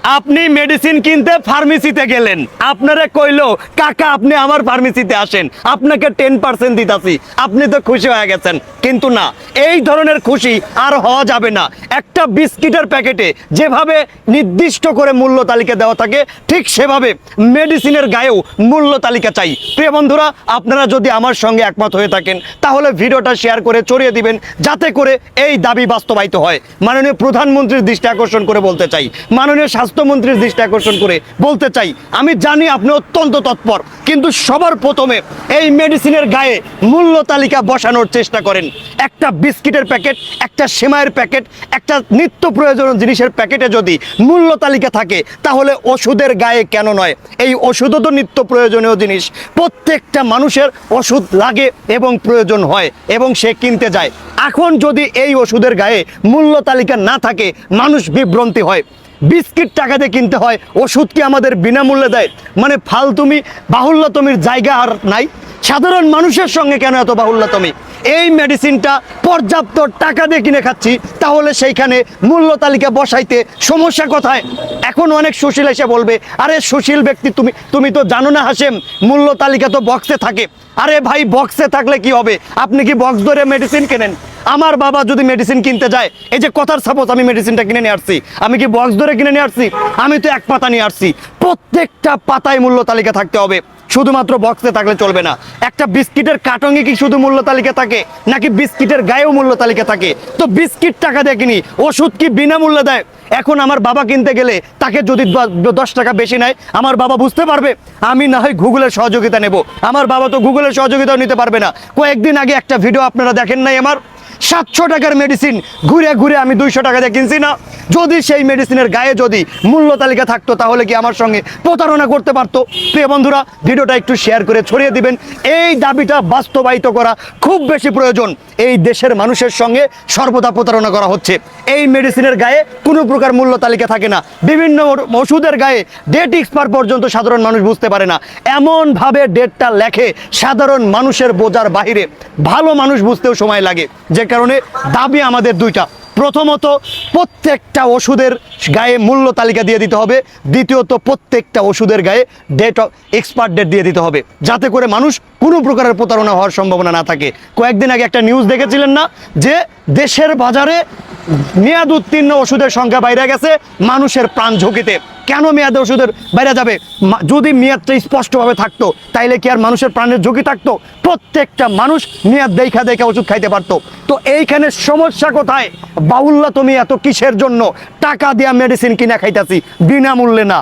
আপনি মেডিসিন কিনতে ফার্মেসিতে গেলেন, আপনারে কইলো কাকা আপনি আমার ফার্মেসিতে আসেন, আপনাকে 10% দিতাছি, আপনি তো খুশি হয়ে গেছেন। কিন্তু না, এই ধরনের খুশি আর হওয়া যাবে না। একটা বিস্কিটের প্যাকেটে যেভাবে নির্দিষ্ট করে মূল্য তালিকা দেওয়া থাকে, ঠিক সেভাবে মেডিসিনের গায়েও মূল্য তালিকা চাই। প্রিয় বন্ধুরা, আপনারা যদি আমার সঙ্গে একমত হয়ে থাকেন তাহলে ভিডিওটা শেয়ার করে ছড়িয়ে দিবেন, যাতে করে এই দাবি বাস্তবায়িত হয়। মাননীয় প্রধানমন্ত্রীর দৃষ্টি আকর্ষণ করে বলতে চাই, মাননীয় স্বাস্থ্যমন্ত্রীর দৃষ্টি আকর্ষণ করে বলতে চাই, আমি জানি আপনি অত্যন্ত তৎপর, কিন্তু সবার প্রথমে এই মেডিসিনের গায়ে মূল্য তালিকা বসানোর চেষ্টা করেন। একটা বিস্কিটের প্যাকেট, একটা সেমাইয়ের প্যাকেট, একটা নিত্য প্রয়োজনীয় জিনিসের প্যাকেটে যদি মূল্য তালিকা থাকে, তাহলে ওষুধের গায়ে কেন নয়? এই ওষুধও তো নিত্য প্রয়োজনীয় জিনিস, প্রত্যেকটা মানুষের ওষুধ লাগে এবং প্রয়োজন হয় এবং সে কিনতে যায়। এখন যদি এই ওষুধের গায়ে মূল্য তালিকা না থাকে, মানুষ বিভ্রান্তি হয়। বিস্কিট টাকা দিয়ে কিনতে হয়, ওষুধ কি আমাদের বিনামূল্যে দেয়? মানে ফালতুমি বাহুল্যতমির জায়গা আর নাই। সাধারণ মানুষের সঙ্গে কেন এত বাহুল্যতমি? এই মেডিসিনটা পর্যাপ্ত টাকা দিয়ে কিনে খাচ্ছি, তাহলে সেইখানে মূল্য তালিকা বসাইতে সমস্যা কোথায়? এখন অনেক সুশীল এসে বলবে, আরে সুশীল ব্যক্তি তুমি তো জানো না হাসেম, মূল্য তালিকা তো বক্সে থাকে। আরে ভাই, বক্সে থাকলে কি হবে? আপনি কি বক্স ধরে মেডিসিন কেনেন? আমার বাবা যদি মেডিসিন কিনতে যায়, এই যে কথার সাপোজ আমি মেডিসিনটা কিনে নিয়ে আসছি, আমি কি বক্স ধরে কিনে নিয়ে আসছি? আমি তো এক পাতা নিয়ে আসছি। প্রত্যেকটা পাতায় মূল্য তালিকা থাকতে হবে, শুধুমাত্র বক্সে থাকলে চলবে না। একটা বিস্কিটের কার্টনে কি শুধু মূল্য তালিকা থাকে, নাকি বিস্কিটের গায়েও মূল্য তালিকা থাকে? তো বিস্কিট টাকা দিয়ে কিনি, ওষুধ কি বিনামূল্যে দেয়? এখন আমার বাবা কিনতে গেলে তাকে যদি 10 টাকা বেশি নেয়, আমার বাবা বুঝতে পারবে? আমি না হয় গুগলের সহযোগিতা নেব, আমার বাবা তো গুগলের সহযোগিতাও নিতে পারবে না। কয়েকদিন আগে একটা ভিডিও আপনারা দেখেন নাই আমার? 700 টাকার মেডিসিন ঘুরে ঘুরে আমি 200 টাকা দিয়ে কিনছি না? যদি সেই মেডিসিনের গায়ে যদি মূল্য তালিকা থাকতো, তাহলে কি আমার সঙ্গে প্রতারণা করতে পারতো? প্রিয় বন্ধুরা, ভিডিওটা একটু শেয়ার করে ছড়িয়ে দিবেন। এই দাবিটা বাস্তবায়িত করা খুব বেশি প্রয়োজন। এই দেশের মানুষের সঙ্গে সর্বদা প্রতারণা করা হচ্ছে। এই মেডিসিনের গায়ে কোনো প্রকার মূল্য তালিকা থাকে না, বিভিন্ন ওষুধের গায়ে ডেট এক্সপায়ার পর্যন্ত সাধারণ মানুষ বুঝতে পারে না। এমনভাবে ডেটটা লেখে, সাধারণ মানুষের বোঝার বাহিরে, ভালো মানুষ বুঝতেও সময় লাগে। যে কারণে দাবি আমাদের দুইটা: প্রথমত, প্রত্যেকটা ওষুধের গায়ে মূল্য তালিকা দিয়ে দিতে হবে। দ্বিতীয়ত, প্রত্যেকটা ওষুধের গায়ে ডেট এক্সপায়ার ডেট দিয়ে দিতে হবে, যাতে করে মানুষ কোনো প্রকারের প্রতারণা হওয়ার সম্ভাবনা না থাকে। কয়েকদিন আগে একটা নিউজ দেখেছিলেন না, যে দেশের বাজারে মেয়াদ উত্তীর্ণ ওষুধের সংখ্যা বাইরে গেছে, মানুষের প্রাণ ঝুঁকিতে। কেন মেয়াদ ওষুধের বাইরে যাবে? যদি মেয়াদটা স্পষ্টভাবে থাকতো, তাইলে কি আর মানুষের প্রাণের ঝুঁকি থাকতো? প্রত্যেকটা মানুষ মেয়াদ দেখা দেখা ওষুধ খাইতে পারতো। তো এইখানে সমস্যা কোথায়? বাউল্লা তুমি এত কিসের জন্য টাকা দিয়া মেডিসিন কিনা খাইতাছি বিনামূল্যে না?